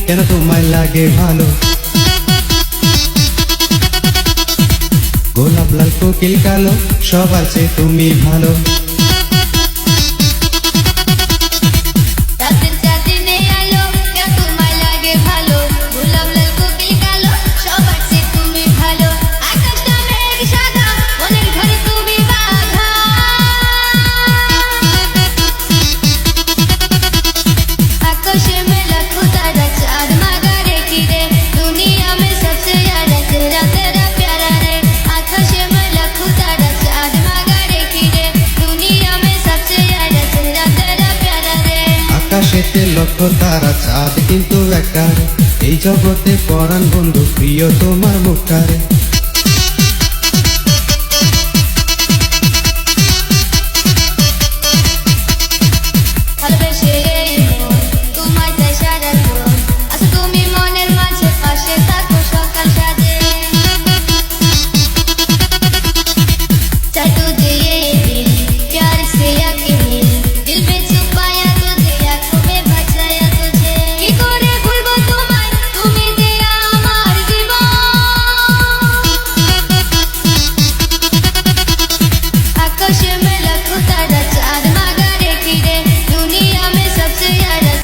কেন তোমায় লাগে ভালো। গোলাপ লাল কোকিল কালো, সবার চেয়ে তুমি ভালো। আকাশেতে লক্ষ তারা, চাঁদ কিন্তু একটা। এই জগতে পরাণ বন্ধু, প্রিয় তোমার মুখটারে।